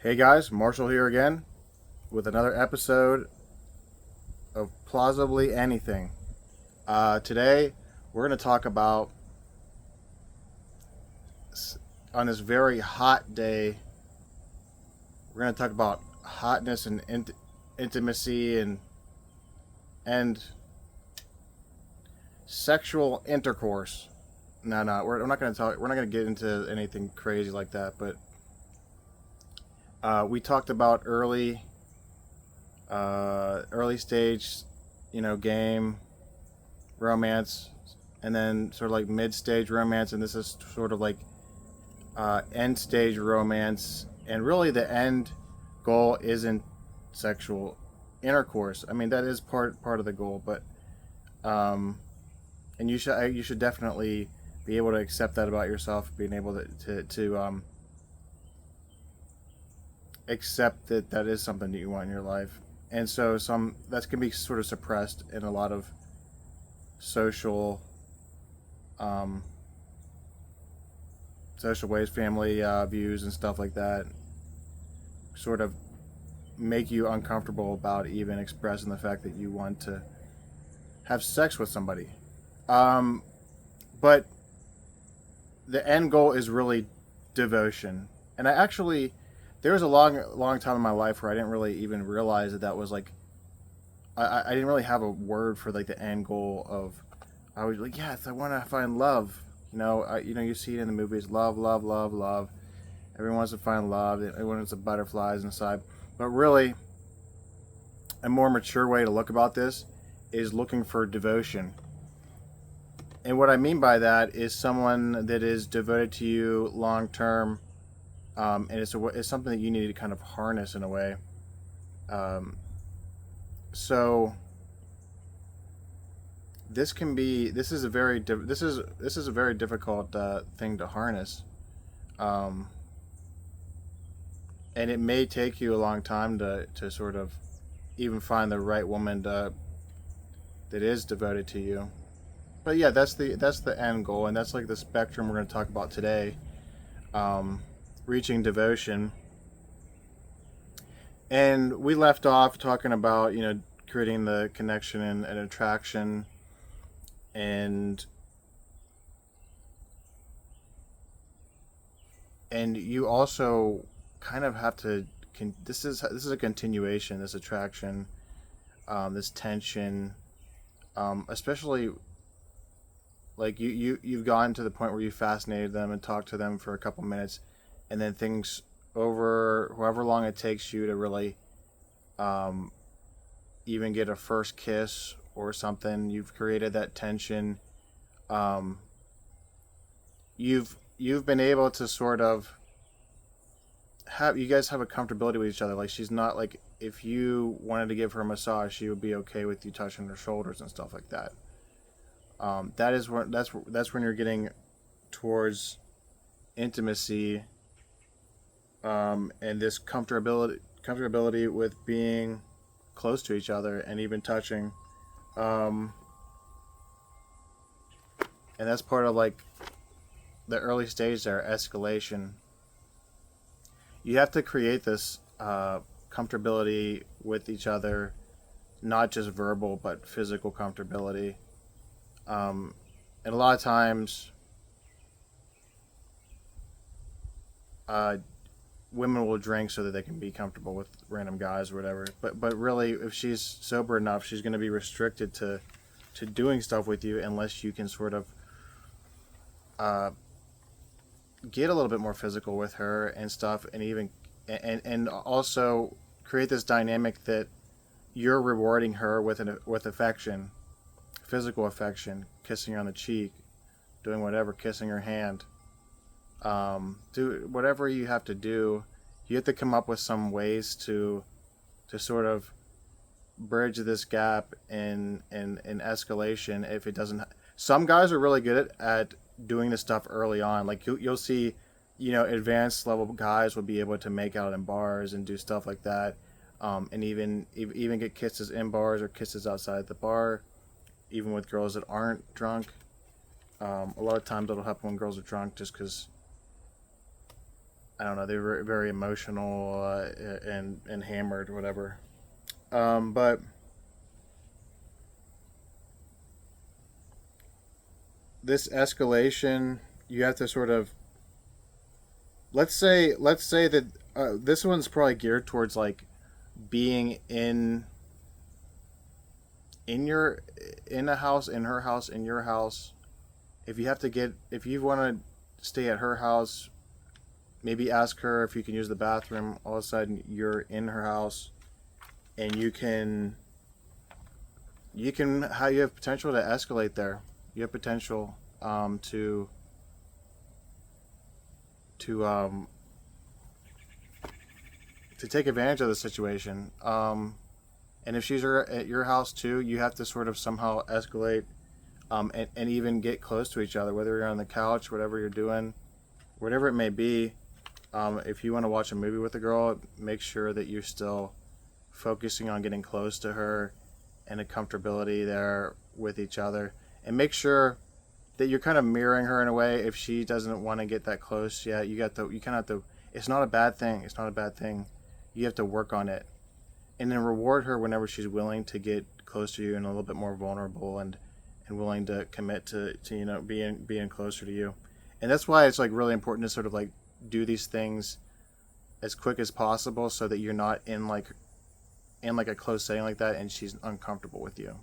Hey guys, Marshall here again with another episode of Plausibly Anything. Today we're going to talk about, on this very hot day, we're going to talk about hotness and intimacy and sexual intercourse. No, we're not going to talk. We're not going to get into anything crazy like that. But we talked about early stage, game romance, and then sort of like mid stage romance, and this is sort of like end stage romance. And really, the end goal isn't sexual intercourse. I mean, that is part of the goal, but and you should definitely be able to accept that about yourself, being able to accept that that is something that you want in your life. And so some that can be sort of suppressed in a lot of social um, social ways, family views and stuff like that, sort of make you uncomfortable about even expressing the fact that you want to have sex with somebody. Um, but the end goal is really devotion. And I actually, there was a long time in my life where I didn't really even realize that that was like, I didn't really have a word for like the end goal of, I was like, yes, I want to find love. You see it in the movies, love, love, love, love. Everyone wants to find love. Everyone wants the butterflies inside. But really, a more mature way to look about this is looking for devotion. And what I mean by that is someone that is devoted to you long term, and it's something that you need to kind of harness in a way. Um, so this is a very difficult thing to harness, um, and it may take you a long time to sort of even find the right woman that is devoted to you. But yeah, that's the end goal, and that's like the spectrum we're going to talk about today. Um, Reaching devotion, and we left off talking about creating the connection and attraction, and you also kind of have to. This is a continuation. This attraction, this tension, especially like you've gotten to the point where you fascinated them and talked to them for a couple minutes, and then things over however long it takes you to really um, even get a first kiss or something. You've created that tension. Um, you've been able to sort of have you guys have a comfortability with each other. Like, she's not like, if you wanted to give her a massage, she would be okay with you touching her shoulders and stuff like that. That's when you're getting towards intimacy, and this comfortability with being close to each other and even touching, um, and that's part of like the early stage there, escalation. You have to create this comfortability with each other, not just verbal but physical comfortability. um, and a lot of times uh, women will drink so that they can be comfortable with random guys or whatever. But really, if she's sober enough, she's going to be restricted to doing stuff with you unless you can sort of uh, get a little bit more physical with her and stuff, and even and also create this dynamic that you're rewarding her with affection, physical affection, kissing her on the cheek, doing whatever, kissing her hand. Do whatever you have to do. You have to come up with some ways to sort of bridge this gap in escalation. If it doesn't, some guys are really good at doing this stuff early on. Like you'll see, advanced level guys will be able to make out in bars and do stuff like that, and even get kisses in bars or kisses outside the bar, even with girls that aren't drunk. A lot of times it'll happen when girls are drunk, just because I don't know, they were very emotional and hammered, or whatever. But this escalation, you have to sort of, let's say that this one's probably geared towards like being in your in a house, in her house, in your house. If you want to stay at her house, maybe ask her if you can use the bathroom. All of a sudden, you're in her house, and you can how you have potential to escalate there. You have potential to to take advantage of the situation. And if at your house too, you have to sort of somehow escalate, and even get close to each other, whether you're on the couch, whatever you're doing, whatever it may be. If you want to watch a movie with a girl, make sure that you're still focusing on getting close to her and a comfortability there with each other. And make sure that you're kind of mirroring her in a way. If she doesn't want to get that close yet, you kind of have to. It's not a bad thing. It's not a bad thing. You have to work on it, and then reward her whenever she's willing to get close to you and a little bit more vulnerable and willing to commit to being closer to you. And that's why it's like really important to sort of like do these things as quick as possible so that you're not in like a close setting like that and she's uncomfortable with you.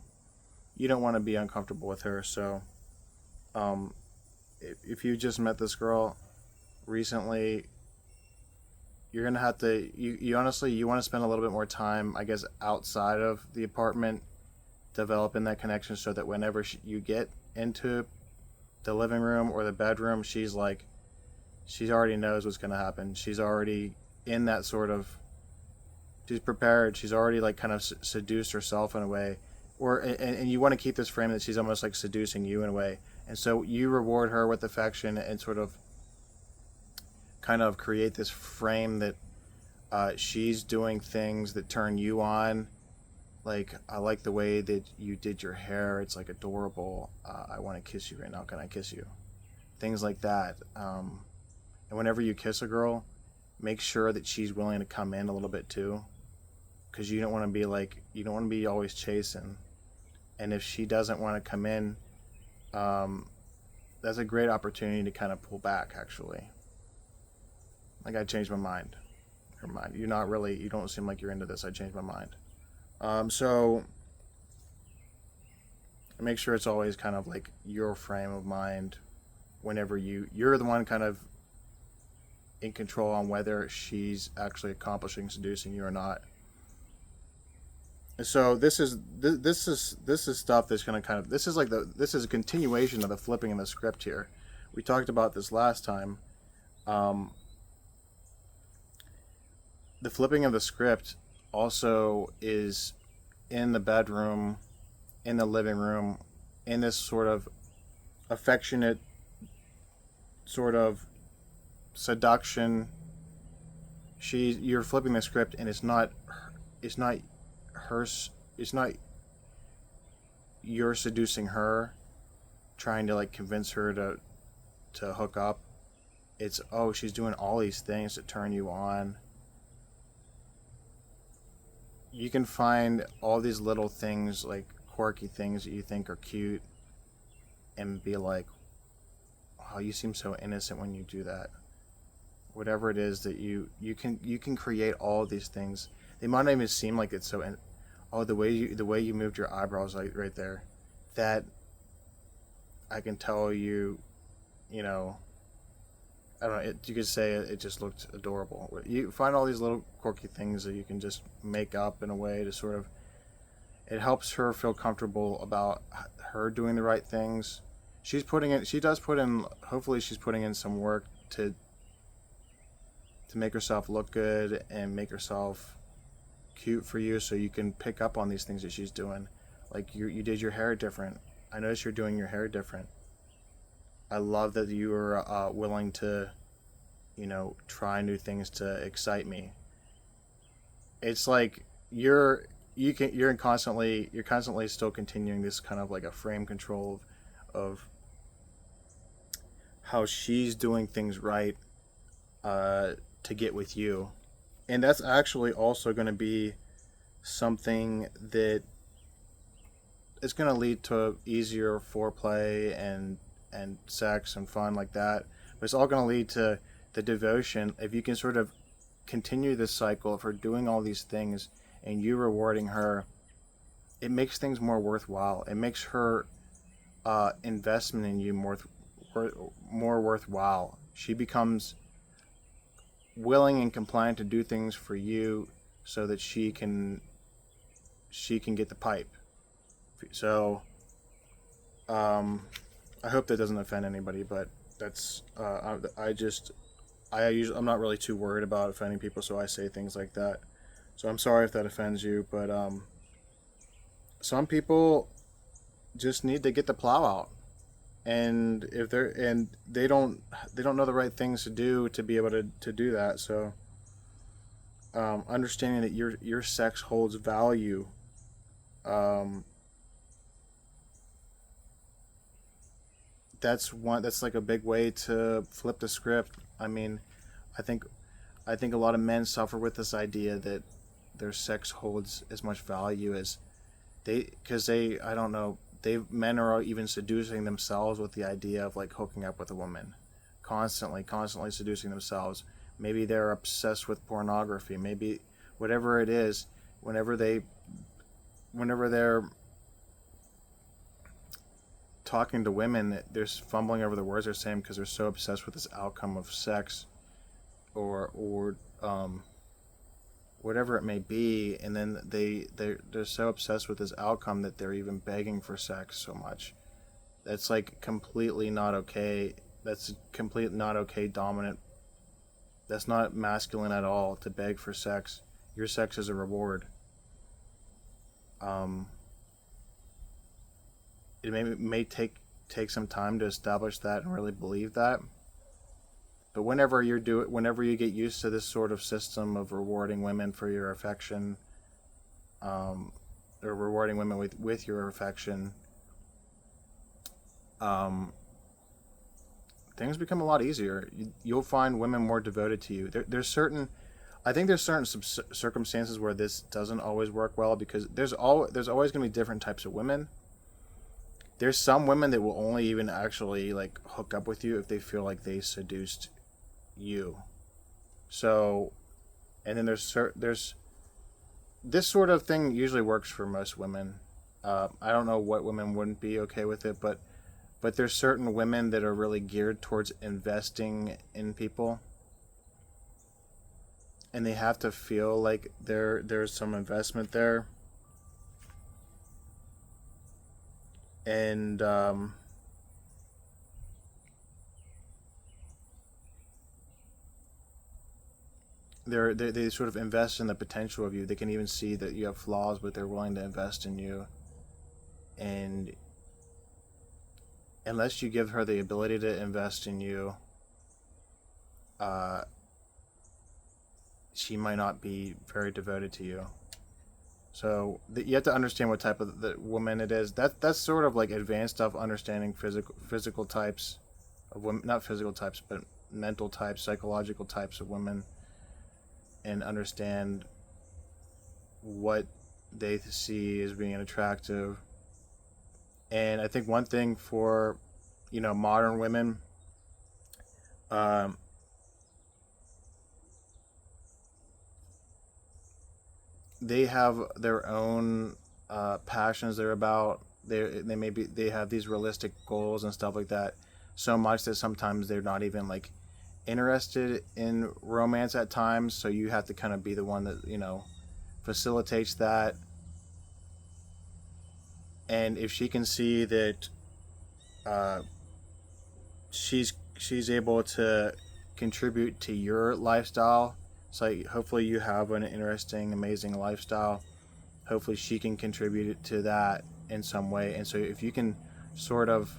You don't want to be uncomfortable with her. So um, if you just met this girl recently, you're gonna have to you honestly you want to spend a little bit more time, I guess, outside of the apartment, developing that connection so that whenever you get into the living room or the bedroom, she already knows what's gonna happen. She's already in that sort of, she's prepared. She's already like kind of seduced herself in a way, or and you want to keep this frame that she's almost like seducing you in a way, and so you reward her with affection and sort of kind of create this frame that she's doing things that turn you on. Like, I like the way that you did your hair. It's like adorable. I want to kiss you right now. Can I kiss you? Things like that. And whenever you kiss a girl, make sure that she's willing to come in a little bit too, because you don't want to be always chasing. And if she doesn't want to come in, um, that's a great opportunity to kind of pull back. Actually, like, I changed my mind. Never mind. You're not really. You don't seem like you're into this. I changed my mind. So make sure it's always kind of like your frame of mind whenever you're the one kind of in control on whether she's actually accomplishing seducing you or not. And so this is stuff that's going to kind of, this is a continuation of the flipping in the script here. We talked about this last time. Um, the flipping of the script also is in the bedroom, in the living room, in this sort of affectionate sort of seduction. You're flipping the script, and it's not her it's not you're seducing her, trying to like convince her to hook up. It's, oh, she's doing all these things to turn you on. You can find all these little things, like quirky things that you think are cute, and be like, "Oh, you seem so innocent when you do that." Whatever it is that you can create all of these things. They might not even seem like it's so. Oh, the way you moved your eyebrows, like right there, that I can tell you, you know. I don't know. You could say it just looked adorable. You find all these little quirky things that you can just make up in a way to sort of. It helps her feel comfortable about her doing the right things. She's putting in. She does put in. Hopefully, she's putting in some work to make herself look good and make herself cute for you, so you can pick up on these things that she's doing. Like, you did your hair different. I noticed you're doing your hair different. I love that you were willing to, try new things to excite me. It's like you're constantly still continuing this kind of like a frame control of how she's doing things right, to get with you. And that's actually also going to be something that is going to lead to easier foreplay and sex and fun like that. But it's all going to lead to the devotion. If you can sort of continue this cycle of her doing all these things and you rewarding her, it makes things more worthwhile. It makes her investment in you more worthwhile. She becomes willing and compliant to do things for you so that she can get the pipe. So I hope that doesn't offend anybody, but that's I'm not really too worried about offending people, so I say things like that. So I'm sorry if that offends you, but some people just need to get the plow out, and if they're and they don't know the right things to do to be able to do that. So understanding that your sex holds value, um, that's like a big way to flip the script. I mean, I think I think a lot of men suffer with this idea that their sex holds as much value as because they I don't know, men are even seducing themselves with the idea of like hooking up with a woman, constantly seducing themselves. Maybe they're obsessed with pornography. Maybe whatever it is, whenever they whenever they're talking to women, they're fumbling over the words they're saying because they're so obsessed with this outcome of sex or whatever it may be, and then they're so obsessed with this outcome that they're even begging for sex so much. That's like completely not okay. That's completely not okay. Dominant. That's not masculine at all to beg for sex. Your sex is a reward. Um, it may take some time to establish that and really believe that. But whenever you get used to this sort of system of rewarding women for your affection, um, or rewarding women with your affection, um, things become a lot easier. You'll find women more devoted to you. I think there's certain circumstances where this doesn't always work well because there's always going to be different types of women. There's some women that will only even actually like hook up with you if they feel like they seduced you. So, and then there's this sort of thing usually works for most women. I don't know what women wouldn't be okay with it, but there's certain women that are really geared towards investing in people, and they have to feel like there's some investment there, and they sort of invest in the potential of you. They can even see that you have flaws, but they're willing to invest in you. And unless you give her the ability to invest in you, uh, she might not be very devoted to you. So you have to understand what type of the woman it is. That's sort of like advanced stuff. Understanding physical types of women, not physical types, but mental types, psychological types of women, and understand what they see as being attractive. And I think one thing for modern women, um, they have their own passions they're about. They have these realistic goals and stuff like that. So much that sometimes they're not even like interested in romance at times. So you have to kind of be the one that facilitates that. And if she can see that uh, she's able to contribute to your lifestyle, so hopefully you have an interesting, amazing lifestyle. Hopefully she can contribute to that in some way. And so if you can sort of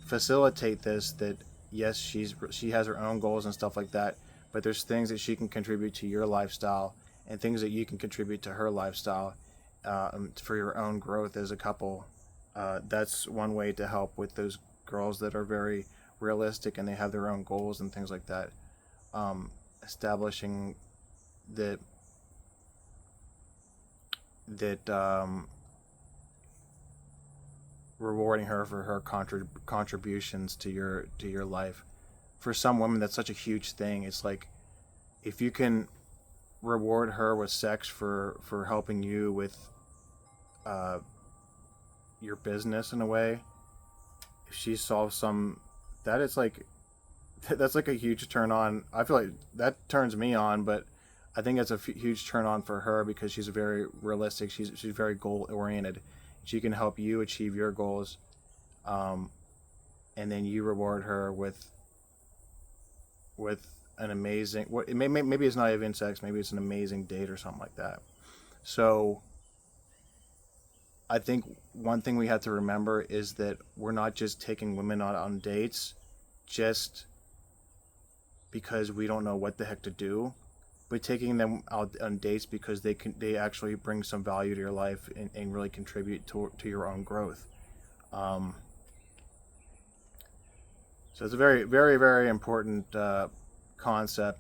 facilitate this, that yes, she has her own goals and stuff like that, but there's things that she can contribute to your lifestyle and things that you can contribute to her lifestyle, for your own growth as a couple. That's one way to help with those girls that are very realistic and they have their own goals and things like that. Um, establishing that that rewarding her for her contributions to your life. For some women, that's such a huge thing. It's like if you can reward her with sex for helping you with uh, your business in a way. If she solves some, that is like that's like a huge turn on. I feel like that turns me on, but I think it's a huge turn on for her because she's very realistic. She's very goal oriented. She can help you achieve your goals, um, and then you reward her with an amazing. What maybe it's not even sex. Maybe it's an amazing date or something like that. So I think one thing we have to remember is that we're not just taking women on dates just because we don't know what the heck to do. We're taking them out on dates because they actually bring some value to your life and really contribute to your own growth. Um, so it's a very, very, very important concept.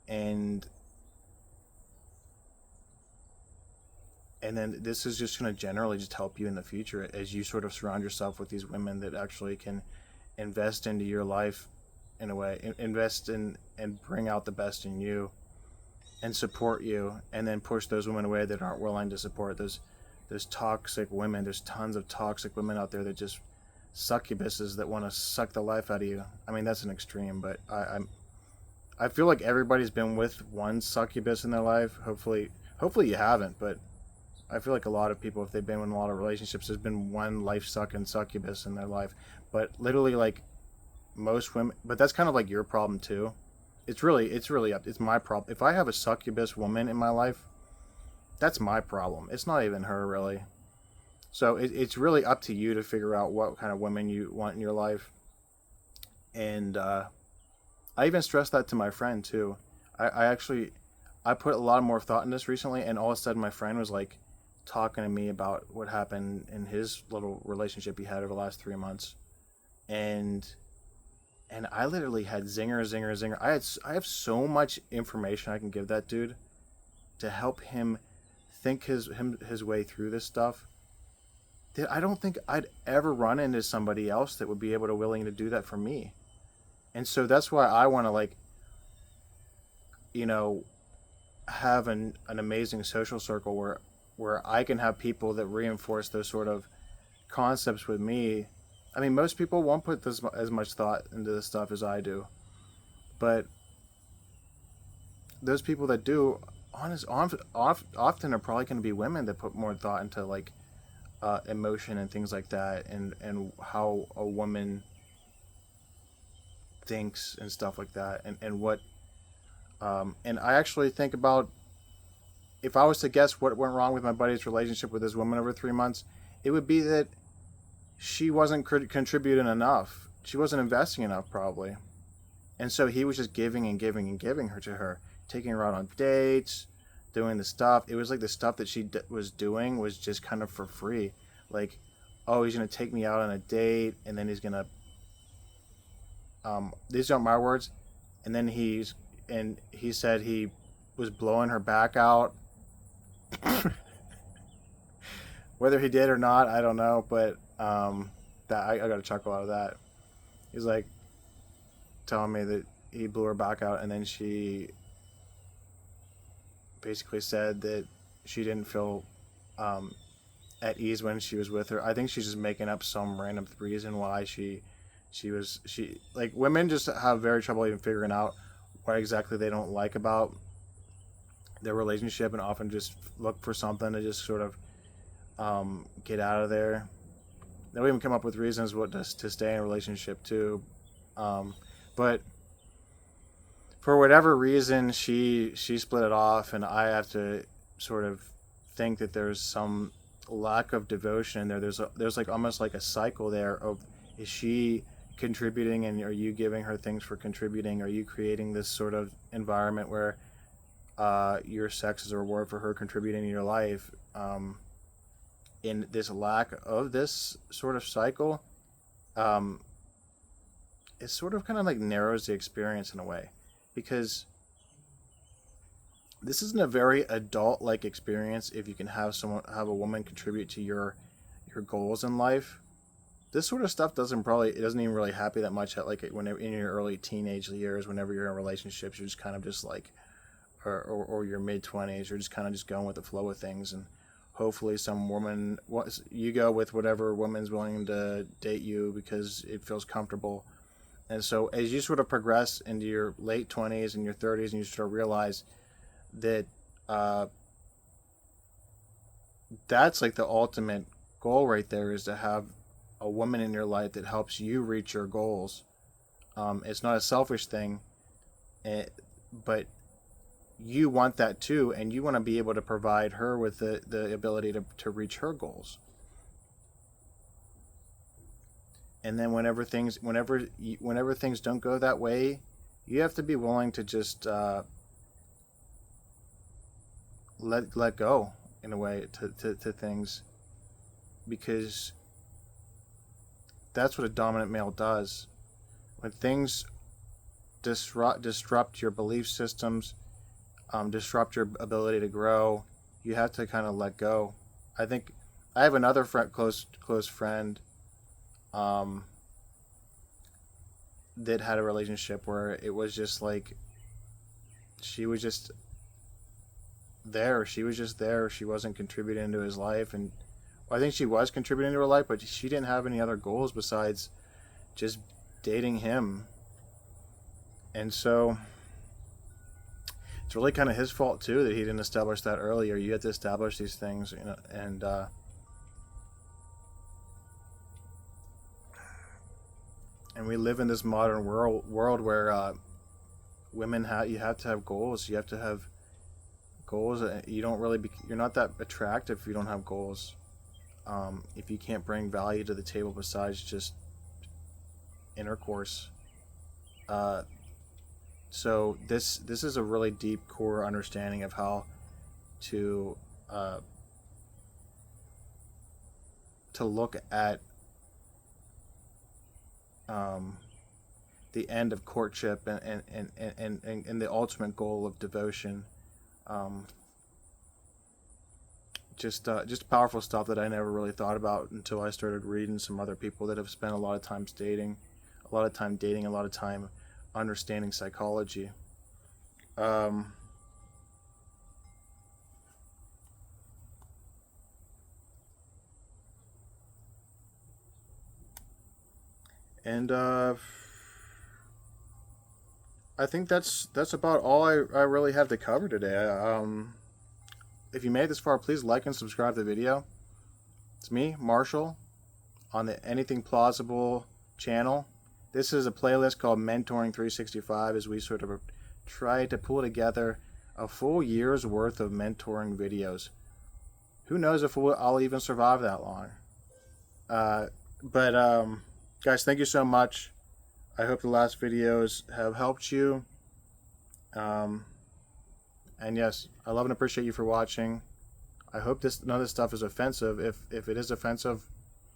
And then this is just going to generally just help you in the future as you sort of surround yourself with these women that actually can invest into your life in a way, invest in and bring out the best in you and support you, and then push those women away that aren't willing to support those toxic women. There's tons of toxic women out there that just succubuses that want to suck the life out of you. I mean, that's an extreme, but I feel like everybody's been with one succubus in their life. Hopefully you haven't, but I feel like a lot of people, if they've been in a lot of relationships, there's been one life sucking succubus in their life. But literally, like most women, but that's kind of like your problem too. It's really up. It's my problem. If I have a succubus woman in my life, that's my problem. It's not even her really. So it's really up to you to figure out what kind of women you want in your life. And I even stressed that to my friend too. I actually I put a lot more thought in this recently, and all of a sudden my friend was like talking to me about what happened in his little relationship he had over the last 3 months, and I literally had zinger. I have so much information I can give that dude to help him think his way through this stuff. That I don't think I'd ever run into somebody else that would be able to willing to do that for me. And so that's why I want to like, you know, have an amazing social circle where I can have people that reinforce those sort of concepts with me. I mean, most people won't put this as much thought into this stuff as I do, but those people that do, often are probably going to be women that put more thought into like emotion and things like that, and how a woman thinks and stuff like that, and what and I actually think about, if I was to guess what went wrong with my buddy's relationship with this woman over 3 months, it would be that she wasn't contributing enough. She wasn't investing enough, probably. And so he was just giving and giving and giving her to her, taking her out on dates, doing the stuff. It was like the stuff that she was doing was just kind of for free. Like, oh, he's going to take me out on a date, and then he's going to, these aren't my words, and then he said he was blowing her back out. Whether he did or not, I don't know, but that I got a chuckle out of that. He's like telling me that he blew her back out, and then she basically said that she didn't feel at ease when she was with her. I think she's just making up some random reason why she like, women just have very trouble even figuring out what exactly they don't like about their relationship, and often just look for something to just sort of get out of there. They'll even come up with reasons to stay in a relationship too. But for whatever reason, she split it off, and I have to sort of think that there's some lack of devotion in there. There's like almost like a cycle there of, is she contributing, and are you giving her things for contributing? Are you creating this sort of environment where your sex is a reward for her contributing in your life? In this lack of this sort of cycle, it sort of kind of like narrows the experience in a way, because this isn't a very adult-like experience if you can have a woman contribute to your goals in life. This sort of stuff it doesn't even really happen that much at like whenever in your early teenage years, whenever you're in relationships, you're just kind of just like, or your mid 20s, you're just kind of just going with the flow of things, and hopefully some woman, you go with whatever woman's willing to date you because it feels comfortable. And so as you sort of progress into your late 20s and your 30s, and you sort of realize that that's like the ultimate goal right there, is to have a woman in your life that helps you reach your goals. It's not a selfish thing, but you want that too, and you want to be able to provide her with the ability to reach her goals. And then whenever things don't go that way, you have to be willing to just let go in a way to things, because that's what a dominant male does. When things disrupt your belief systems, disrupt your ability to grow, you have to kind of let go. I think I have another close friend that had a relationship where it was just like she was just there. She was just there. She wasn't contributing to his life, and I think she was contributing to her life, but she didn't have any other goals besides just dating him. And so it's really kind of his fault too that he didn't establish that earlier. You have to establish these things, you know, and we live in this modern world where you have to have goals. You have to have goals. You don't really you're not that attractive if you don't have goals. If you can't bring value to the table besides just intercourse. So this is a really deep core understanding of how to look at the end of courtship and the ultimate goal of devotion. Just powerful stuff that I never really thought about until I started reading some other people that have spent a lot of time dating, a lot of time understanding psychology. And I think that's about all I really have to cover today. If you made it this far, please like and subscribe to the video. It's me, Marshall, on the Anything Plausible channel. This is a playlist called Mentoring 365, as we sort of try to pull together a full year's worth of mentoring videos. Who knows if I'll even survive that long. But guys, thank you so much. I hope the last videos have helped you. And yes, I love and appreciate you for watching. I hope none of this stuff is offensive. If it is offensive,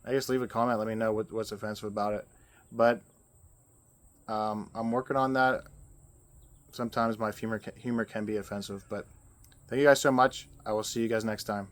I guess leave a comment. Let me know what's offensive about it. But I'm working on that. Sometimes my humor can be offensive. But thank you guys so much. I will see you guys next time.